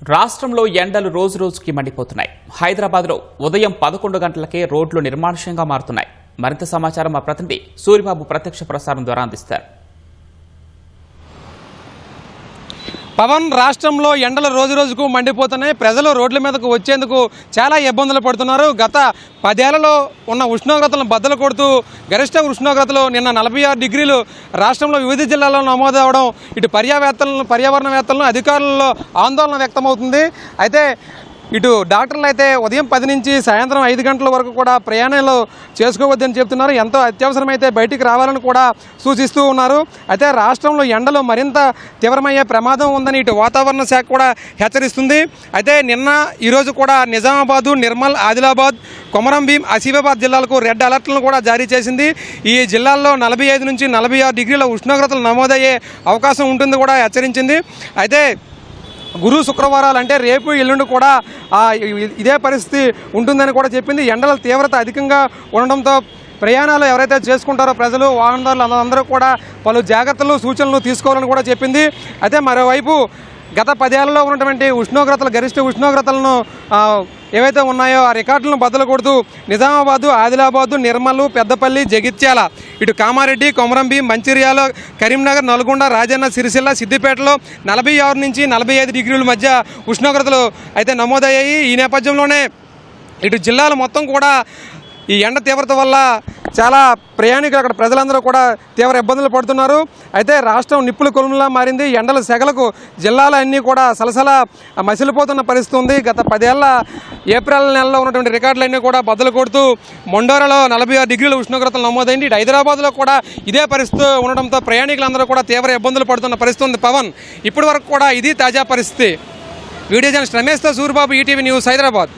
రాష్ట్రంలో ఎండలు రోజు రోజుకి మండిపోతున్నాయి. హైదరాబాద్లో ఉదయం 11 గంటలకే రోడ్లు నిర్మానుష్యంగా మారుతున్నాయి. మరింత సమాచారం మా ప్రతినిధి సూరిబాబు ప్రత్యక్ష ప్రసారం ద్వారా అందిస్తారు. పవన్, రాష్ట్రంలో ఎండలు రోజు రోజుకు మండిపోతున్నాయి. ప్రజలు రోడ్ల మీదకు వచ్చేందుకు చాలా ఇబ్బందులు పడుతున్నారు. గత 10 ఏళ్లలో ఉన్న ఉష్ణోగ్రతలను బద్దలు కొడుతూ గరిష్ట ఉష్ణోగ్రతలు నిన్న 46 డిగ్రీలు రాష్ట్రంలో వివిధ జిల్లాల్లో నమోదు అవడం ఇటు పర్యావరణవేత్తలను అధికారులలో ఆందోళన వ్యక్తమవుతుంది. అయితే ఇటు డాక్టర్లు అయితే ఉదయం 10 నుంచి సాయంత్రం 5 గంటల వరకు కూడా ప్రయాణాలు చేసుకోవద్దని చెప్తున్నారు. ఎంతో అత్యవసరమైతే బయటికి రావాలని కూడా సూచిస్తూ ఉన్నారు. అయితే రాష్ట్రంలో ఎండలు మరింత తీవ్రమయ్యే ప్రమాదం ఉందని ఇటు వాతావరణ శాఖ కూడా హెచ్చరిస్తుంది. అయితే నిన్న ఈరోజు కూడా నిజామాబాదు, నిర్మల్, ఆదిలాబాద్, కొమరంభీం, ఆసిఫాబాద్ జిల్లాలకు రెడ్ అలర్ట్లను కూడా జారీ చేసింది. ఈ జిల్లాల్లో 45 నుంచి 46 డిగ్రీల ఉష్ణోగ్రతలు నమోదయ్యే అవకాశం ఉంటుంది కూడా హెచ్చరించింది. అయితే గురు శుక్రవారాలు అంటే రేపు ఎల్లుండి కూడా ఇదే పరిస్థితి ఉంటుందని కూడా చెప్పింది. ఎండల తీవ్రత అధికంగా ఉండడంతో ప్రయాణాలు ఎవరైతే చేసుకుంటారో ప్రజలు, వాహనదారులు అందరూ కూడా పలు జాగ్రత్తలు, సూచనలు తీసుకోవాలని కూడా చెప్పింది. అయితే మరోవైపు గత 10 ఏళ్లలో ఉన్నటువంటి గరిష్ట ఉష్ణోగ్రతలను ఏవైతే ఉన్నాయో ఆ రికార్డులను బద్దలు కొడుతూ నిజామాబాదు, ఆదిలాబాదు, నిర్మల్, పెద్దపల్లి, జగిత్యాల, ఇటు కామారెడ్డి, కొమరంభీం, మంచిర్యాల, కరీంనగర్, నల్గొండ, రాజన్న, సిరిసిల్ల, సిద్దిపేటలో 46 నుంచి 45 డిగ్రీల మధ్య ఉష్ణోగ్రతలు అయితే నమోదయ్యాయి. ఈ నేపథ్యంలోనే ఇటు జిల్లాలు మొత్తం కూడా ఈ ఎండ తీవ్రత వల్ల చాలా ప్రయాణికులు, అక్కడ ప్రజలందరూ కూడా తీవ్ర ఇబ్బందులు పడుతున్నారు. అయితే రాష్ట్రం నిప్పుల కొలుములా మారింది. ఎండల సెగలకు జిల్లాలన్నీ కూడా సలసల మసిలిపోతున్న పరిస్థితి ఉంది. గత 10 ఏళ్ల ఏప్రిల్ నెలలో ఉన్నటువంటి రికార్డులన్నీ కూడా బద్దలు కొడుతూ మొండోరాలో 46 డిగ్రీల ఉష్ణోగ్రతలు నమోదైంది. ఇటు హైదరాబాద్లో కూడా ఇదే పరిస్థితి ఉండడంతో ప్రయాణికులందరూ కూడా తీవ్ర ఇబ్బందులు పడుతున్న పరిస్థితి ఉంది. పవన్, ఇప్పటి వరకు కూడా ఇది తాజా పరిస్థితి. వీడియో జర్నలిస్ట్ రమేష్తో సూరిబాబు, ఈటీవీ న్యూస్, హైదరాబాద్.